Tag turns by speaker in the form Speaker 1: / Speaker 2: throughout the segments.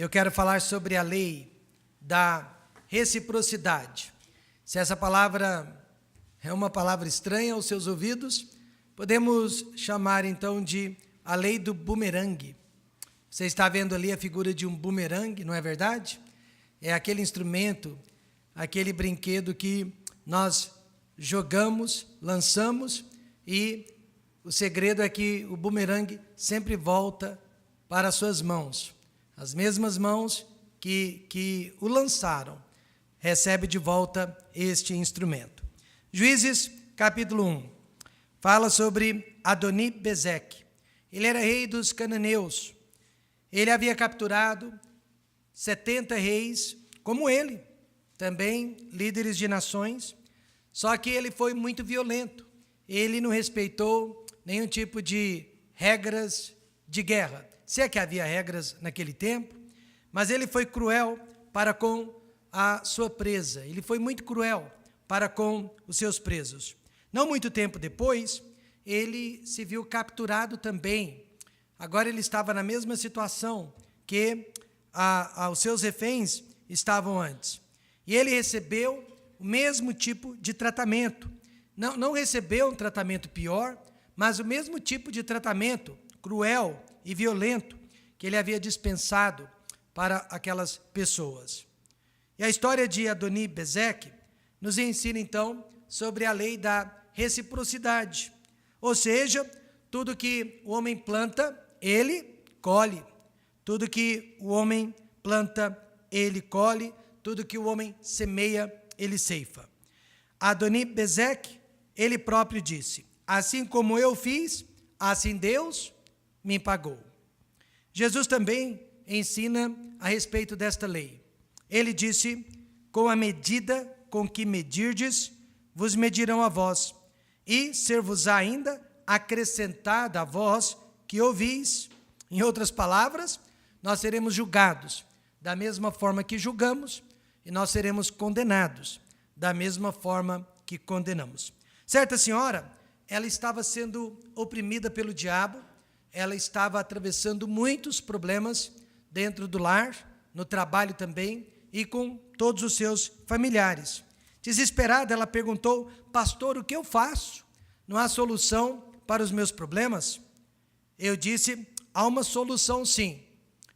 Speaker 1: eu quero falar sobre a lei da reciprocidade. Se essa palavra é uma palavra estranha aos seus ouvidos, podemos chamar então de a lei do bumerangue. Você está vendo ali a figura de um bumerangue, não é verdade? É aquele instrumento, aquele brinquedo que nós jogamos, lançamos, e o segredo é que o bumerangue sempre volta para as suas mãos. As mesmas mãos que o lançaram, recebe de volta este instrumento. Juízes, capítulo 1, fala sobre Adoni-Bezeque. Ele era rei dos cananeus. Ele havia capturado 70 reis, como ele, também líderes de nações, só que ele foi muito violento. Ele não respeitou nenhum tipo de regras de guerra. Se é que havia regras naquele tempo, mas ele foi cruel para com a sua presa. Ele foi muito cruel para com os seus presos. Não muito tempo depois, ele se viu capturado também. Agora ele estava na mesma situação que os seus reféns estavam antes. E ele recebeu o mesmo tipo de tratamento. Não recebeu um tratamento pior, mas o mesmo tipo de tratamento cruel e violento que ele havia dispensado para aquelas pessoas. E a história de Adoni-Bezeque nos ensina, então, sobre a lei da reciprocidade. Ou seja, tudo que o homem planta, ele colhe. Tudo que o homem planta, ele colhe. Tudo que o homem semeia, ele ceifa. Adoni-Bezeque, ele próprio disse: assim como eu fiz, assim Deus me pagou. Jesus também ensina a respeito desta lei. Ele disse: com a medida com que medirdes, vos medirão a vós, e ser-vos-á ainda acrescentada a vós que ouvis. Em outras palavras, nós seremos julgados da mesma forma que julgamos, e nós seremos condenados da mesma forma que condenamos. Certa senhora, ela estava sendo oprimida pelo diabo, ela estava atravessando muitos problemas dentro do lar, no trabalho também, e com todos os seus familiares. Desesperada, ela perguntou: pastor, o que eu faço? Não há solução para os meus problemas? Eu disse: há uma solução sim.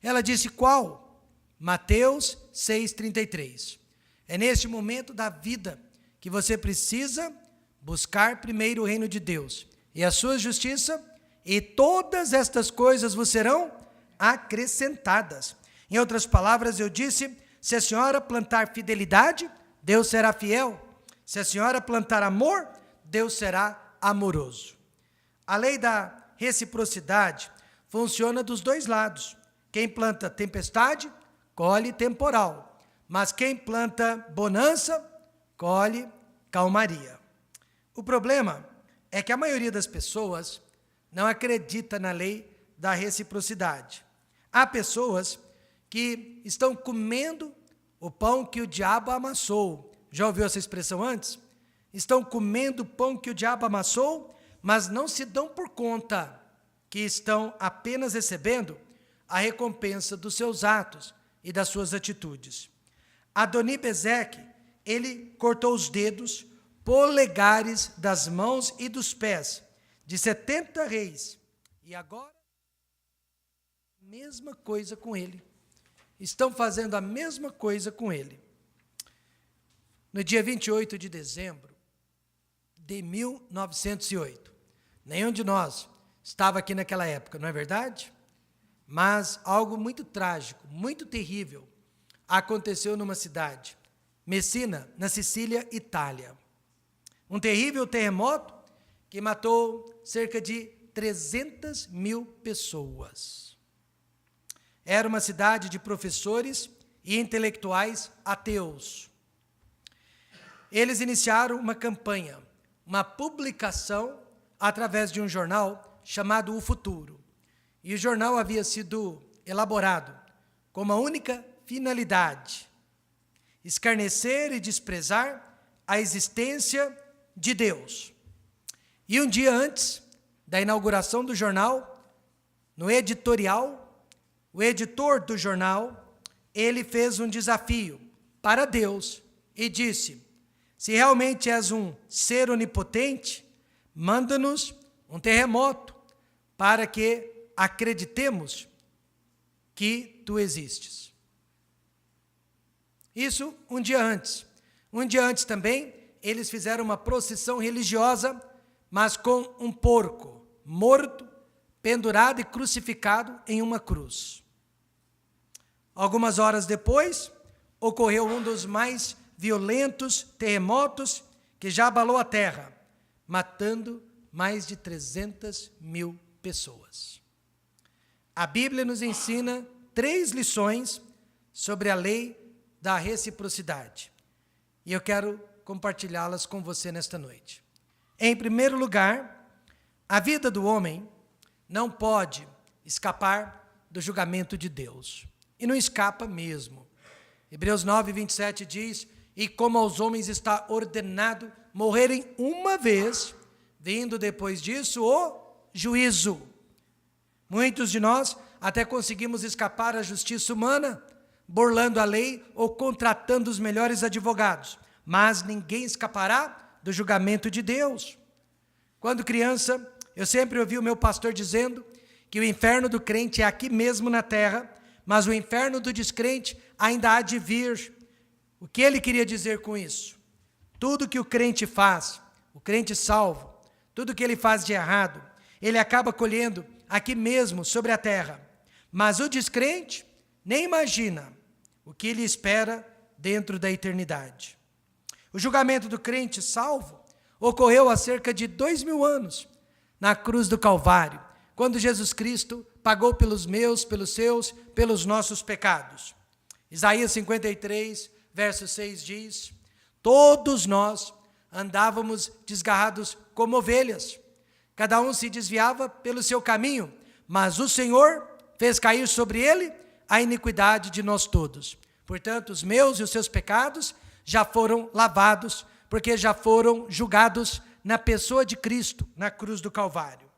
Speaker 1: Ela disse: qual? Mateus 6,33. É neste momento da vida que você precisa buscar primeiro o reino de Deus e a sua justiça, e todas estas coisas vos serão acrescentadas. Em outras palavras, eu disse: se a senhora plantar fidelidade, Deus será fiel. Se a senhora plantar amor, Deus será amoroso. A lei da reciprocidade funciona dos dois lados. Quem planta tempestade, colhe temporal. Mas quem planta bonança, colhe calmaria. O problema é que a maioria das pessoas não acredita na lei da reciprocidade. Há pessoas que estão comendo o pão que o diabo amassou. Já ouviu essa expressão antes? Estão comendo o pão que o diabo amassou, mas não se dão por conta que estão apenas recebendo a recompensa dos seus atos e das suas atitudes. Adoni-Bezeque, ele cortou os dedos, polegares das mãos e dos pés de 70 reis. E agora, mesma coisa com ele. Estão fazendo a mesma coisa com ele. No dia 28 de dezembro de 1908, nenhum de nós estava aqui naquela época, não é verdade? Mas algo muito trágico, muito terrível, aconteceu numa cidade, Messina, na Sicília, Itália. Um terrível terremoto que matou cerca de 300 mil pessoas. Era uma cidade de professores e intelectuais ateus. Eles iniciaram uma campanha, uma publicação através de um jornal chamado O Futuro. E o jornal havia sido elaborado com uma única finalidade: escarnecer e desprezar a existência de Deus. E um dia antes da inauguração do jornal, no editorial, o editor do jornal ele fez um desafio para Deus e disse: se realmente és um ser onipotente, manda-nos um terremoto para que acreditemos que tu existes. Isso um dia antes. Um dia antes também, eles fizeram uma procissão religiosa, mas com um porco morto, pendurado e crucificado em uma cruz. Algumas horas depois, ocorreu um dos mais violentos terremotos que já abalou a terra, matando mais de 300.000 pessoas. A Bíblia nos ensina 3 lições sobre a lei da reciprocidade. E eu quero compartilhá-las com você nesta noite. Em primeiro lugar, a vida do homem não pode escapar do julgamento de Deus. E não escapa mesmo. Hebreus 9:27 diz: e como aos homens está ordenado morrerem uma vez, vindo depois disso o juízo. Muitos de nós até conseguimos escapar à justiça humana, burlando a lei ou contratando os melhores advogados, mas ninguém escapará do julgamento de Deus. Quando criança, eu sempre ouvi o meu pastor dizendo que o inferno do crente é aqui mesmo na terra, mas o inferno do descrente ainda há de vir. O que ele queria dizer com isso? Tudo que o crente faz, o crente salvo, tudo que ele faz de errado, ele acaba colhendo aqui mesmo sobre a terra. Mas o descrente nem imagina o que lhe espera dentro da eternidade. O julgamento do crente salvo ocorreu há cerca de 2000 anos, na cruz do Calvário, quando Jesus Cristo pagou pelos meus, pelos seus, pelos nossos pecados. Isaías 53, verso 6 diz: todos nós andávamos desgarrados como ovelhas, cada um se desviava pelo seu caminho, mas o Senhor fez cair sobre ele a iniquidade de nós todos. Portanto, os meus e os seus pecados já foram lavados, porque já foram julgados na pessoa de Cristo, na cruz do Calvário.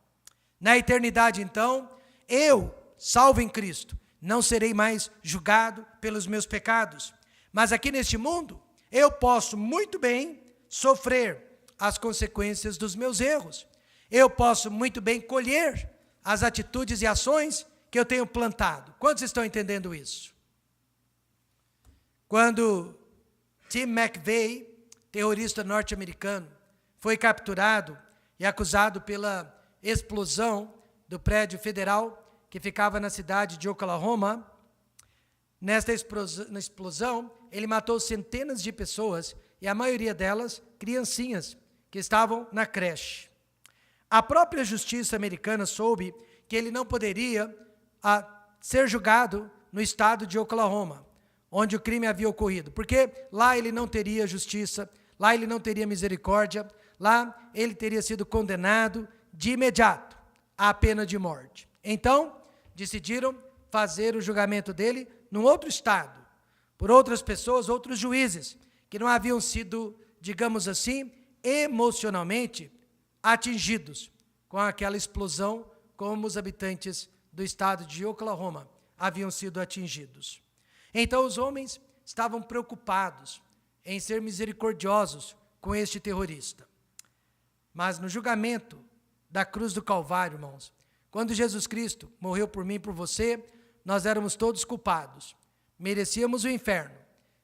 Speaker 1: Na eternidade, então, eu, salvo em Cristo, não serei mais julgado pelos meus pecados. Mas aqui neste mundo, eu posso muito bem sofrer as consequências dos meus erros. Eu posso muito bem colher as atitudes e ações que eu tenho plantado. Quantos estão entendendo isso? Quando Tim McVeigh, terrorista norte-americano, foi capturado e acusado pela explosão do prédio federal que ficava na cidade de Oklahoma, nesta explosão, ele matou centenas de pessoas e a maioria delas criancinhas que estavam na creche. A própria justiça americana soube que ele não poderia ser julgado no estado de Oklahoma, onde o crime havia ocorrido, porque lá ele não teria justiça, lá ele não teria misericórdia, lá ele teria sido condenado de imediato à pena de morte. Então, decidiram fazer o julgamento dele num outro estado, por outras pessoas, outros juízes, que não haviam sido, digamos assim, emocionalmente atingidos com aquela explosão, como os habitantes do estado de Oklahoma haviam sido atingidos. Então os homens estavam preocupados em ser misericordiosos com este terrorista. Mas no julgamento da cruz do Calvário, irmãos, quando Jesus Cristo morreu por mim e por você, nós éramos todos culpados. Merecíamos o inferno,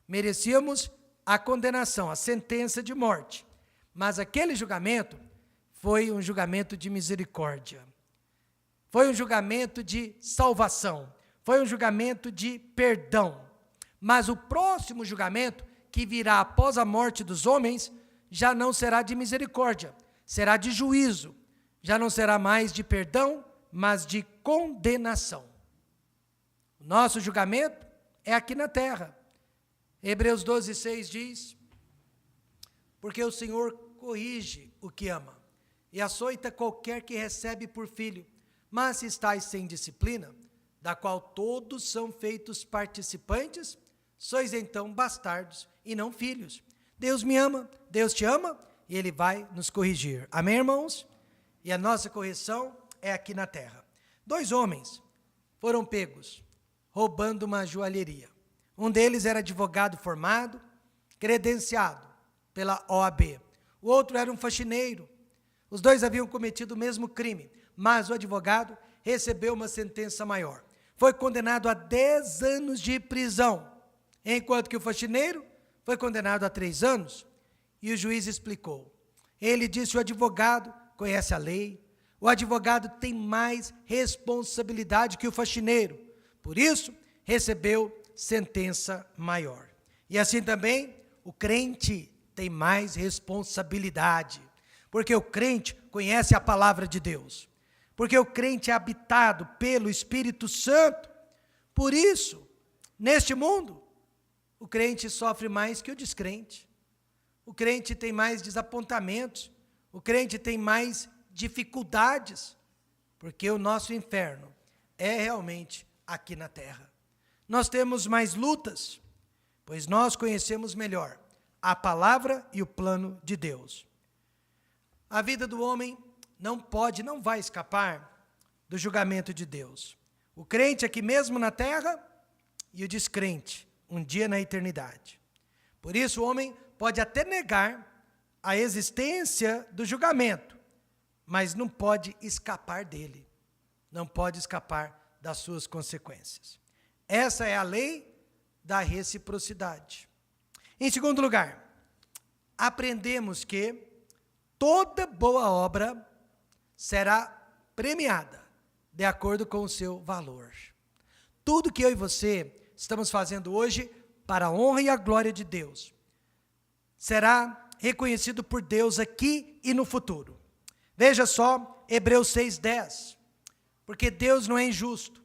Speaker 1: merecíamos a condenação, a sentença de morte. Mas aquele julgamento foi um julgamento de misericórdia. Foi um julgamento de salvação. Foi um julgamento de perdão. Mas o próximo julgamento, que virá após a morte dos homens, já não será de misericórdia, será de juízo. Já não será mais de perdão, mas de condenação. O nosso julgamento é aqui na terra. Hebreus 12:6 diz: porque o Senhor corrige o que ama, e açoita qualquer que recebe por filho. Mas se estáis sem disciplina, da qual todos são feitos participantes, sois então bastardos e não filhos. Deus me ama, Deus te ama, e Ele vai nos corrigir. Amém, irmãos? E a nossa correção é aqui na terra. 2 homens foram pegos roubando uma joalheria. Um deles era advogado formado, credenciado pela OAB. O outro era um faxineiro. Os dois haviam cometido o mesmo crime, mas o advogado recebeu uma sentença maior. Foi condenado a 10 anos de prisão, enquanto que o faxineiro foi condenado a 3 anos. E o juiz explicou. Ele disse: o advogado conhece a lei, o advogado tem mais responsabilidade que o faxineiro, por isso recebeu sentença maior. E assim também o crente tem mais responsabilidade, porque o crente conhece a palavra de Deus, porque o crente é habitado pelo Espírito Santo. Por isso, neste mundo, o crente sofre mais que o descrente. O crente tem mais desapontamentos, o crente tem mais dificuldades, porque o nosso inferno é realmente aqui na terra. Nós temos mais lutas, pois nós conhecemos melhor a palavra e o plano de Deus. A vida do homem não vai escapar do julgamento de Deus. O crente aqui mesmo na terra e o descrente um dia na eternidade. Por isso o homem pode até negar a existência do julgamento, mas não pode escapar dele, não pode escapar das suas consequências. Essa é a lei da reciprocidade. Em segundo lugar, aprendemos que toda boa obra será premiada de acordo com o seu valor. Tudo que eu e você estamos fazendo hoje para a honra e a glória de Deus será reconhecido por Deus aqui e no futuro. Veja só Hebreus 6:10. Porque Deus não é injusto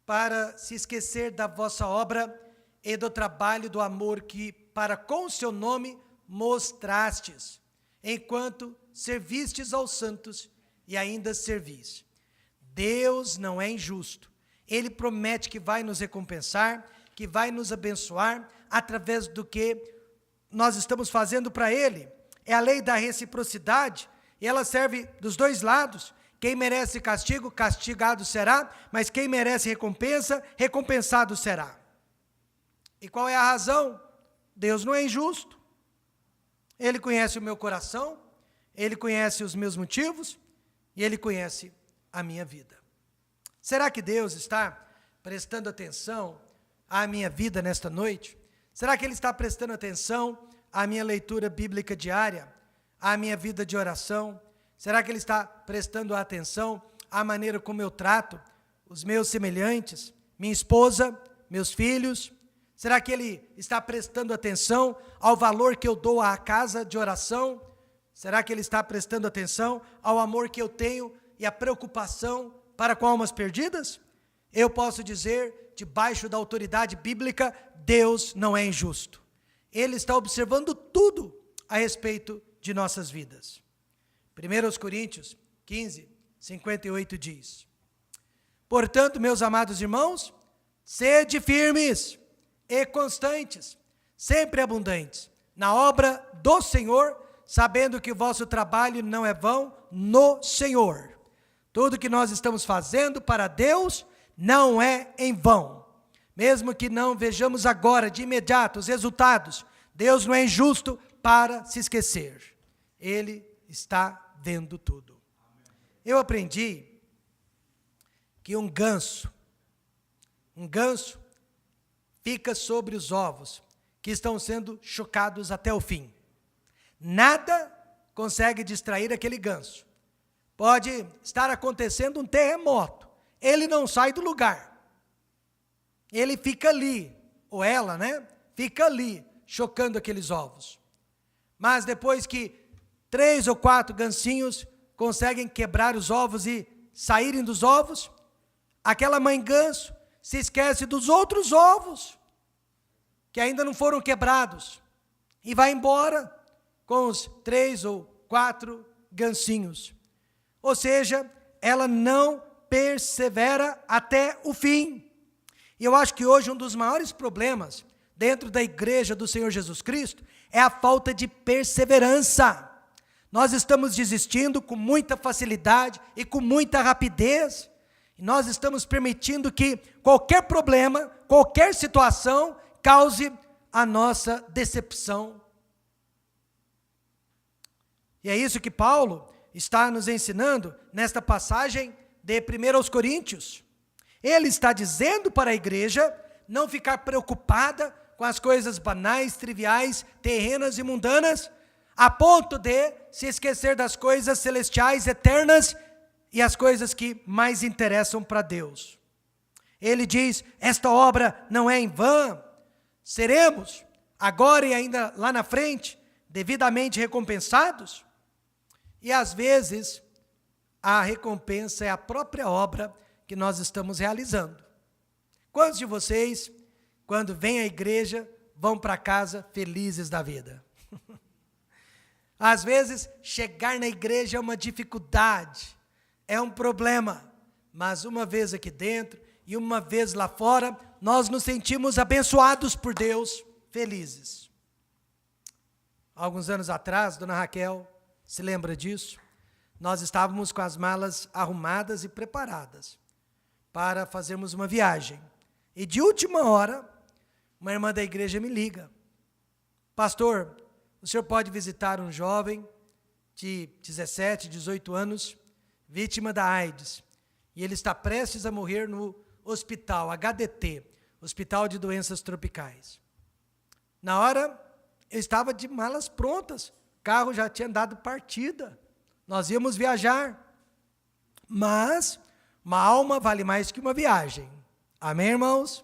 Speaker 1: para se esquecer da vossa obra e do trabalho do amor que para com o seu nome mostrastes, enquanto servistes aos santos e ainda servis. Deus não é injusto. Ele promete que vai nos recompensar, que vai nos abençoar através do que nós estamos fazendo para Ele. É a lei da reciprocidade, e ela serve dos dois lados. Quem merece castigo, castigado será, mas quem merece recompensa, recompensado será. E qual é a razão? Deus não é injusto. Ele conhece o meu coração, Ele conhece os meus motivos, e Ele conhece a minha vida. Será que Deus está prestando atenção à minha vida nesta noite? Será que Ele está prestando atenção à minha leitura bíblica diária, à minha vida de oração? Será que Ele está prestando atenção à maneira como eu trato os meus semelhantes, minha esposa, meus filhos? Será que Ele está prestando atenção ao valor que eu dou à casa de oração? Será que Ele está prestando atenção ao amor que eu tenho e à preocupação para com almas perdidas? Eu posso dizer, debaixo da autoridade bíblica, Deus não é injusto. Ele está observando tudo a respeito de nossas vidas. 1 Coríntios 15, 58 diz: portanto, meus amados irmãos, sede firmes e constantes, sempre abundantes, na obra do Senhor, sabendo que o vosso trabalho não é vão no Senhor. Tudo que nós estamos fazendo para Deus não é em vão. Mesmo que não vejamos agora, de imediato, os resultados, Deus não é injusto para se esquecer. Ele está vendo tudo. Eu aprendi que um ganso fica sobre os ovos que estão sendo chocados até o fim. Nada consegue distrair aquele ganso. Pode estar acontecendo um terremoto, ele não sai do lugar. Ele fica ali, ou ela, fica ali, chocando aqueles ovos. Mas depois que 3 ou 4 gansinhos conseguem quebrar os ovos e saírem dos ovos, aquela mãe ganso se esquece dos outros ovos que ainda não foram quebrados e vai embora com os 3 ou 4 gansinhos. Ou seja, ela não persevera até o fim. E eu acho que hoje um dos maiores problemas dentro da igreja do Senhor Jesus Cristo é a falta de perseverança. Nós estamos desistindo com muita facilidade e com muita rapidez. E nós estamos permitindo que qualquer problema, qualquer situação, cause a nossa decepção. E é isso que Paulo está nos ensinando nesta passagem de 1 Coríntios. Ele está dizendo para a igreja não ficar preocupada com as coisas banais, triviais, terrenas e mundanas, a ponto de se esquecer das coisas celestiais, eternas e as coisas que mais interessam para Deus. Ele diz, esta obra não é em vão, seremos, agora e ainda lá na frente, devidamente recompensados. E às vezes, a recompensa é a própria obra que nós estamos realizando. Quantos de vocês, quando vêm à igreja, vão para casa felizes da vida? Às vezes, chegar na igreja é uma dificuldade, é um problema, mas uma vez aqui dentro e uma vez lá fora, nós nos sentimos abençoados por Deus, felizes. Alguns anos atrás, dona Raquel se lembra disso? Nós estávamos com as malas arrumadas e preparadas para fazermos uma viagem. E de última hora, uma irmã da igreja me liga. Pastor, o senhor pode visitar um jovem de 17, 18 anos, vítima da AIDS. E ele está prestes a morrer no hospital HDT, Hospital de Doenças Tropicais. Na hora, eu estava de malas prontas. O carro já tinha dado partida. Nós íamos viajar. Mas uma alma vale mais que uma viagem. Amém, irmãos?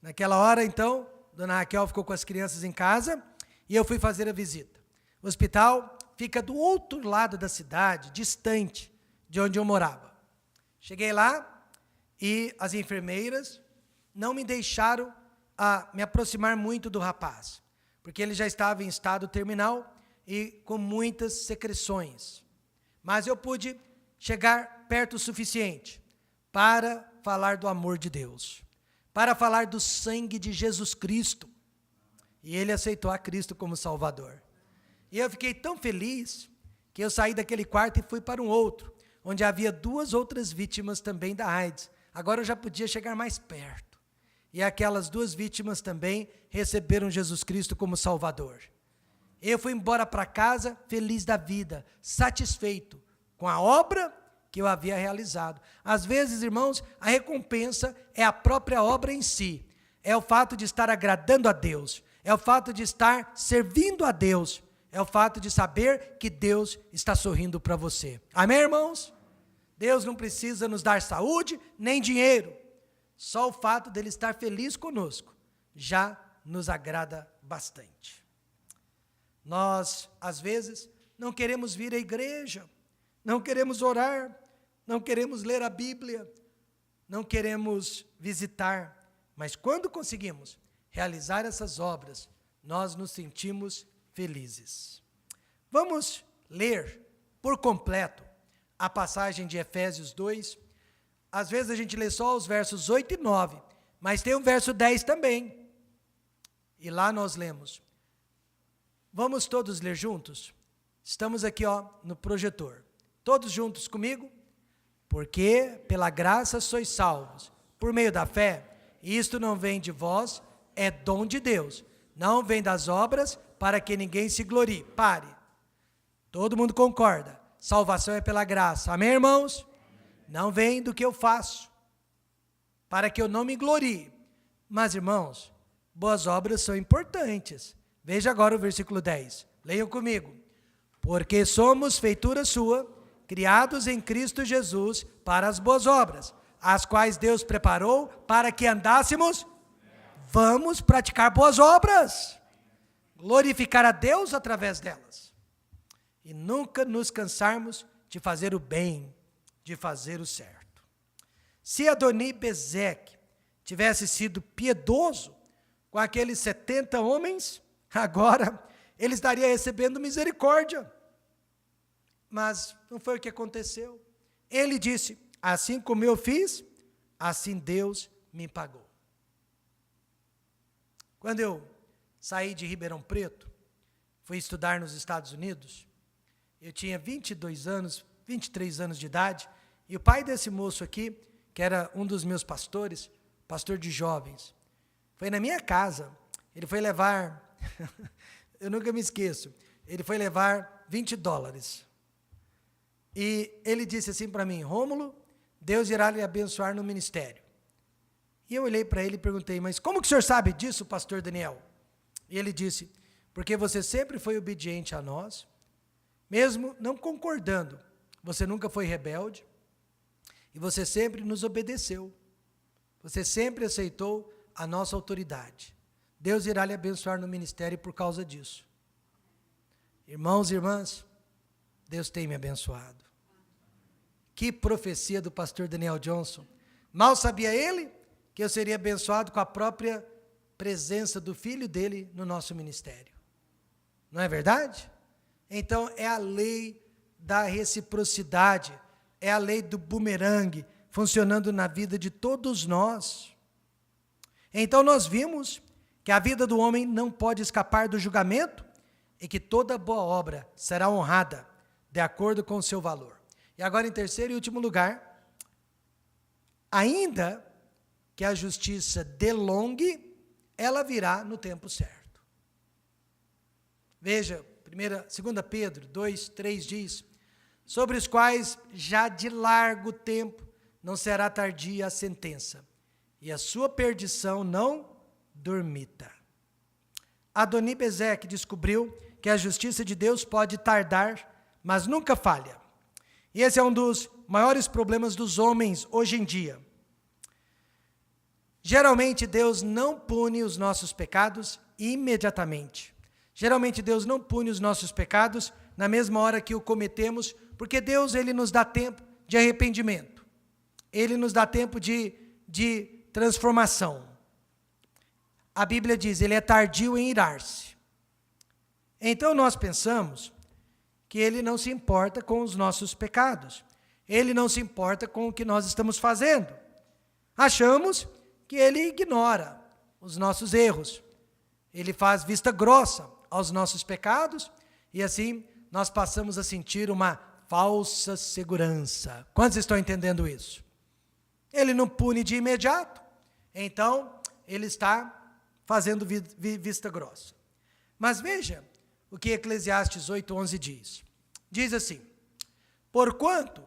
Speaker 1: Naquela hora, então, dona Raquel ficou com as crianças em casa e eu fui fazer a visita. O hospital fica do outro lado da cidade, distante de onde eu morava. Cheguei lá e as enfermeiras não me deixaram me aproximar muito do rapaz, porque ele já estava em estado terminal e com muitas secreções. Mas eu pude chegar perto o suficiente para falar do amor de Deus, para falar do sangue de Jesus Cristo. E ele aceitou a Cristo como Salvador. E eu fiquei tão feliz que eu saí daquele quarto e fui para um outro, onde havia 2 outras vítimas também da AIDS. Agora eu já podia chegar mais perto. E aquelas 2 vítimas também receberam Jesus Cristo como Salvador. Eu fui embora para casa feliz da vida, satisfeito com a obra que eu havia realizado. Às vezes, irmãos, a recompensa é a própria obra em si. É o fato de estar agradando a Deus. É o fato de estar servindo a Deus. É o fato de saber que Deus está sorrindo para você. Amém, irmãos? Deus não precisa nos dar saúde, nem dinheiro. Só o fato dele estar feliz conosco já nos agrada bastante. Nós, às vezes, não queremos vir à igreja, não queremos orar, não queremos ler a Bíblia, não queremos visitar, mas quando conseguimos realizar essas obras, nós nos sentimos felizes. Vamos ler por completo a passagem de Efésios 2. Às vezes a gente lê só os versos 8 e 9, mas tem o verso 10 também. E lá nós lemos. Vamos todos ler juntos? Estamos aqui no projetor. Todos juntos comigo? Porque pela graça sois salvos, por meio da fé, e isto não vem de vós, é dom de Deus, não vem das obras, para que ninguém se glorie. Pare. Todo mundo concorda. Salvação é pela graça. Amém, irmãos? Não vem do que eu faço, para que eu não me glorie. Mas, irmãos, boas obras são importantes. Veja agora o versículo 10. Leiam comigo. Porque somos feitura sua, criados em Cristo Jesus para as boas obras, as quais Deus preparou para que andássemos. Vamos praticar boas obras, glorificar a Deus através delas, e nunca nos cansarmos de fazer o bem, de fazer o certo. Se Adoni-Bezeque tivesse sido piedoso com aqueles 70 homens, agora ele estaria recebendo misericórdia. Mas não foi o que aconteceu. Ele disse, assim como eu fiz, assim Deus me pagou. Quando eu saí de Ribeirão Preto, fui estudar nos Estados Unidos, eu tinha 22 anos, 23 anos de idade, e o pai desse moço aqui que era um dos meus pastores, pastor de jovens, foi na minha casa. Ele foi levar, eu nunca me esqueço, ele foi levar $20. E ele disse assim para mim: Rômulo, Deus irá lhe abençoar no ministério. E eu olhei para ele e perguntei: mas como que o senhor sabe disso, pastor Daniel? E ele disse: porque você sempre foi obediente a nós, mesmo não concordando, você nunca foi rebelde, e você sempre nos obedeceu, você sempre aceitou a nossa autoridade. Deus irá lhe abençoar no ministério por causa disso. Irmãos e irmãs, Deus tem me abençoado. Que profecia do pastor Daniel Johnson. Mal sabia ele que eu seria abençoado com a própria presença do filho dele no nosso ministério. Não é verdade? Então, é a lei da reciprocidade, é a lei do bumerangue, funcionando na vida de todos nós. Então, nós vimos que a vida do homem não pode escapar do julgamento e que toda boa obra será honrada de acordo com o seu valor. E agora, em terceiro e último lugar, ainda que a justiça delongue, ela virá no tempo certo. Veja, 2 Pedro 2:3 diz: sobre os quais já de largo tempo não será tardia a sentença, e a sua perdição não dormita. Adoni-Bezeque descobriu que a justiça de Deus pode tardar, mas nunca falha. E esse é um dos maiores problemas dos homens hoje em dia. Geralmente Deus não pune os nossos pecados imediatamente. Geralmente Deus não pune os nossos pecados na mesma hora que o cometemos, porque Deus, ele nos dá tempo de arrependimento. Ele nos dá tempo de transformação. A Bíblia diz, ele é tardio em irar-se. Então nós pensamos que ele não se importa com os nossos pecados. Ele não se importa com o que nós estamos fazendo. Achamos que ele ignora os nossos erros. Ele faz vista grossa aos nossos pecados e assim nós passamos a sentir uma falsa segurança. Quantos estão entendendo isso? Ele não pune de imediato, então ele está fazendo vista grossa. Mas veja o que Eclesiastes 8:11 diz. Diz assim: porquanto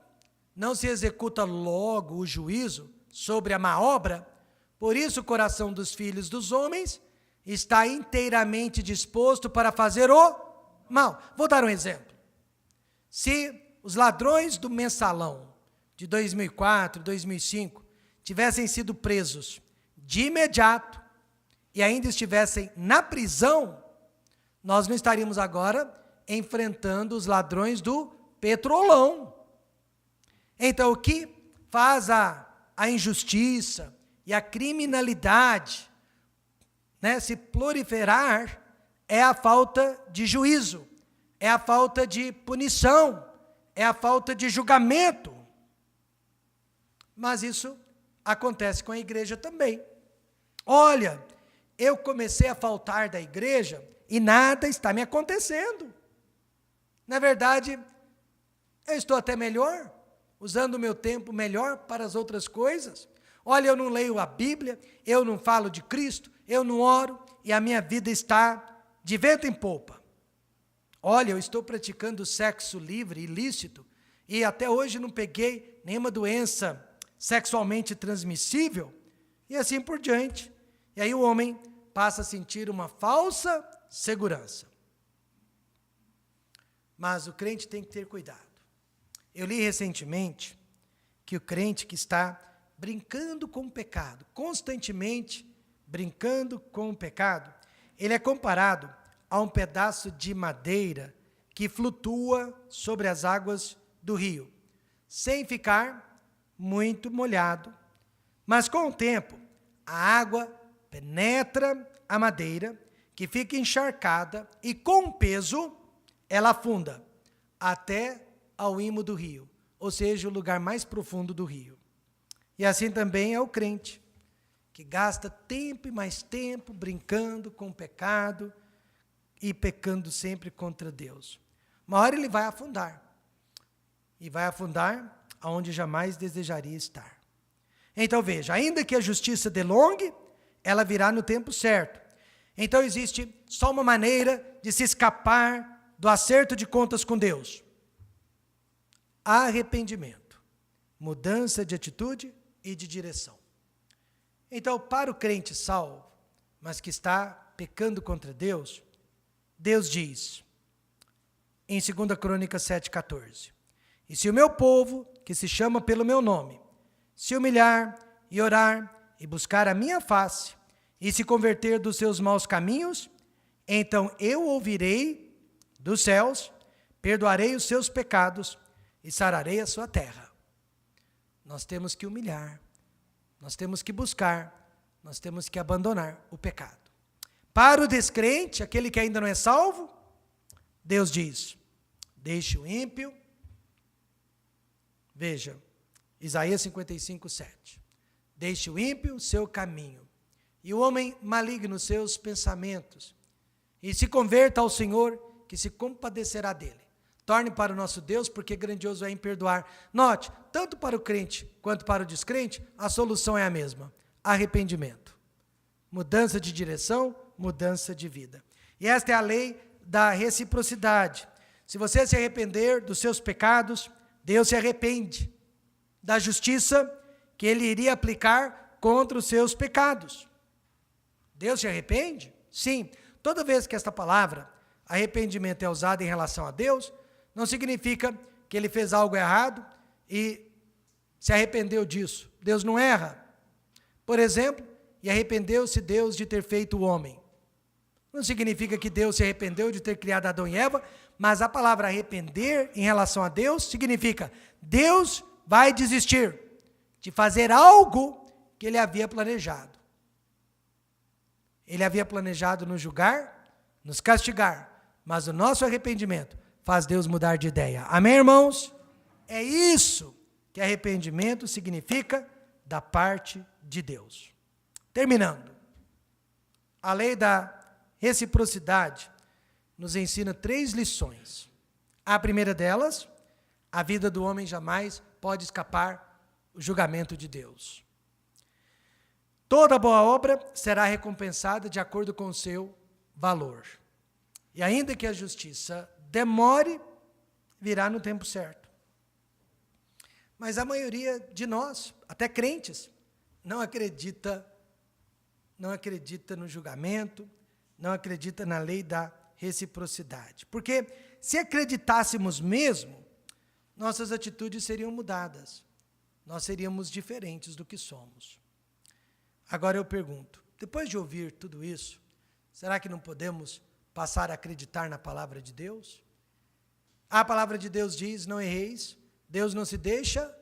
Speaker 1: não se executa logo o juízo sobre a má obra, por isso o coração dos filhos dos homens está inteiramente disposto para fazer o mal. Vou dar um exemplo. Se os ladrões do mensalão de 2004, 2005 tivessem sido presos de imediato e ainda estivessem na prisão, nós não estaríamos agora enfrentando os ladrões do petrolão. Então, o que faz a injustiça e a criminalidade, se proliferar, é a falta de juízo, é a falta de punição, é a falta de julgamento. Mas isso acontece com a igreja também. Olha, eu comecei a faltar da igreja e nada está me acontecendo. Na verdade, eu estou até melhor, usando o meu tempo melhor para as outras coisas. Olha, eu não leio a Bíblia, eu não falo de Cristo, eu não oro e a minha vida está de vento em popa. Olha, eu estou praticando sexo livre, ilícito, e até hoje não peguei nenhuma doença sexualmente transmissível, e assim por diante. E aí o homem passa a sentir uma falsa segurança. Mas o crente tem que ter cuidado. Eu li recentemente que o crente que está brincando com o pecado, constantemente brincando com o pecado, ele é comparado a um pedaço de madeira que flutua sobre as águas do rio, sem ficar muito molhado. Mas com o tempo, a água penetra a madeira, que fica encharcada, e com o peso, ela afunda até ao imo do rio, ou seja, o lugar mais profundo do rio. E assim também é o crente, que gasta tempo e mais tempo brincando com o pecado e pecando sempre contra Deus. Uma hora ele vai afundar, e vai afundar aonde jamais desejaria estar. Então veja, ainda que a justiça delongue, ela virá no tempo certo. Então existe só uma maneira de se escapar do acerto de contas com Deus: arrependimento, mudança de atitude e de direção. Então, para o crente salvo, mas que está pecando contra Deus, Deus diz, em 2 Crônicas 7,14, e se o meu povo, que se chama pelo meu nome, se humilhar e orar e buscar a minha face, e se converter dos seus maus caminhos, então eu ouvirei dos céus, perdoarei os seus pecados e sararei a sua terra. Nós temos que humilhar, nós temos que buscar, nós temos que abandonar o pecado. Para o descrente, aquele que ainda não é salvo, Deus diz, deixe o ímpio. Veja, Isaías 55:7. Deixe o ímpio o seu caminho, e o homem maligno seus pensamentos, e se converta ao Senhor, que se compadecerá dele. Torne para o nosso Deus, porque grandioso é em perdoar. Note, tanto para o crente quanto para o descrente, a solução é a mesma: arrependimento. Mudança de direção, mudança de vida. E esta é a lei da reciprocidade. Se você se arrepender dos seus pecados, Deus se arrepende da justiça que ele iria aplicar contra os seus pecados. Deus se arrepende? Sim. Toda vez que esta palavra, arrependimento, é usada em relação a Deus, não significa que ele fez algo errado e se arrependeu disso. Deus não erra. Por exemplo, e arrependeu-se Deus de ter feito o homem. Não significa que Deus se arrependeu de ter criado Adão e Eva, mas a palavra arrepender em relação a Deus significa Deus vai desistir de fazer algo que ele havia planejado. Ele havia planejado nos julgar, nos castigar, mas o nosso arrependimento faz Deus mudar de ideia. Amém, irmãos? É isso que arrependimento significa da parte de Deus. Terminando, a lei da reciprocidade nos ensina 3 lições. A primeira delas, a vida do homem jamais pode escapar do julgamento de Deus. Toda boa obra será recompensada de acordo com o seu valor. E ainda que a justiça demore, virá no tempo certo. Mas a maioria de nós, até crentes, não acredita no julgamento, não acredita na lei da reciprocidade. Porque se acreditássemos mesmo, nossas atitudes seriam mudadas. Nós seríamos diferentes do que somos. Agora eu pergunto, depois de ouvir tudo isso, será que não podemos passar a acreditar na palavra de Deus? A palavra de Deus diz, não erreis, Deus não se deixa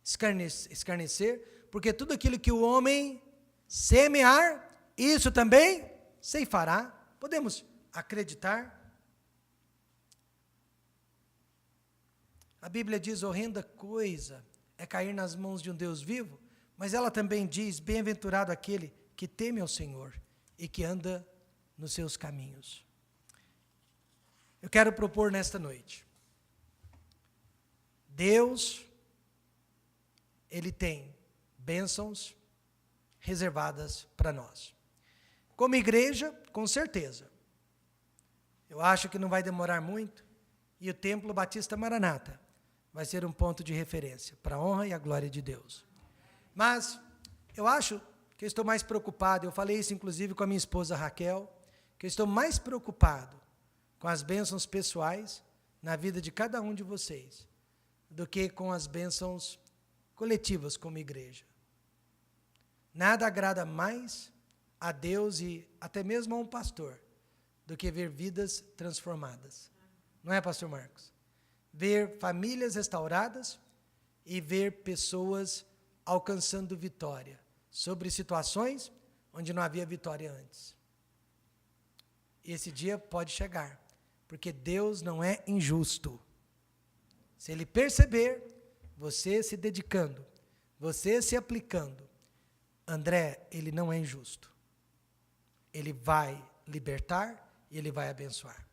Speaker 1: escarnecer, porque tudo aquilo que o homem semear, isso também ceifará. Podemos acreditar? A Bíblia diz, horrenda coisa é cair nas mãos de um Deus vivo, mas ela também diz, bem-aventurado aquele que teme ao Senhor e que anda nos seus caminhos. Eu quero propor nesta noite, Deus, Ele tem bênçãos reservadas para nós. Como igreja, com certeza. Eu acho que não vai demorar muito, e o Templo Batista Maranata vai ser um ponto de referência para a honra e a glória de Deus. Mas eu acho que eu estou mais preocupado, eu falei isso inclusive com a minha esposa Raquel, que eu estou mais preocupado com as bênçãos pessoais na vida de cada um de vocês, do que com as bênçãos coletivas como igreja. Nada agrada mais a Deus e até mesmo a um pastor do que ver vidas transformadas. Não é, pastor Marcos? Ver famílias restauradas e ver pessoas alcançando vitória sobre situações onde não havia vitória antes. E esse dia pode chegar, porque Deus não é injusto. Se Ele perceber você se dedicando, você se aplicando, André, Ele não é injusto. Ele vai libertar e Ele vai abençoar.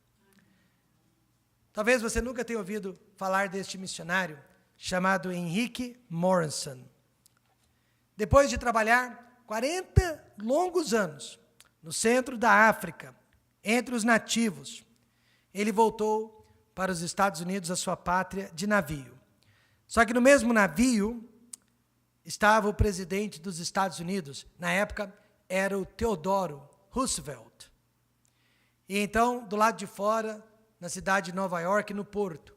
Speaker 1: Talvez você nunca tenha ouvido falar deste missionário chamado Henrique Morrison. depois de trabalhar 40 longos anos no centro da África, entre os nativos, ele voltou para os Estados Unidos, a sua pátria, de navio. Só que no mesmo navio estava o presidente dos Estados Unidos, na época era o Theodore Roosevelt. E então, do lado de fora, na cidade de Nova York, no porto,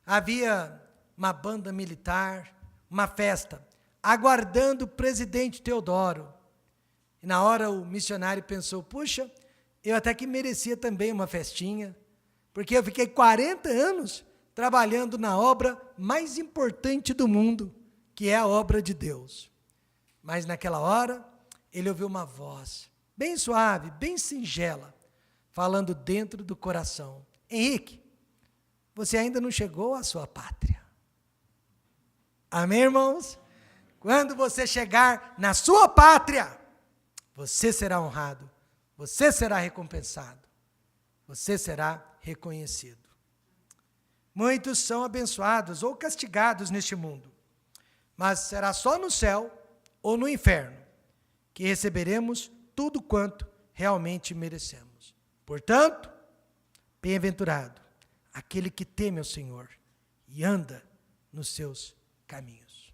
Speaker 1: havia uma banda militar, uma festa, aguardando o presidente Teodoro. E na hora o missionário pensou, puxa, eu até que merecia também uma festinha, porque eu fiquei 40 anos trabalhando na obra mais importante do mundo, que é a obra de Deus. Mas naquela hora, ele ouviu uma voz, bem suave, bem singela, falando dentro do coração. Henrique, você ainda não chegou à sua pátria. Amém, irmãos? Quando você chegar na sua pátria, você será honrado, você será recompensado, você será reconhecido. Muitos são abençoados ou castigados neste mundo, mas será só no céu ou no inferno que receberemos tudo quanto realmente merecemos. Portanto, bem-aventurado aquele que teme ao Senhor e anda nos seus caminhos.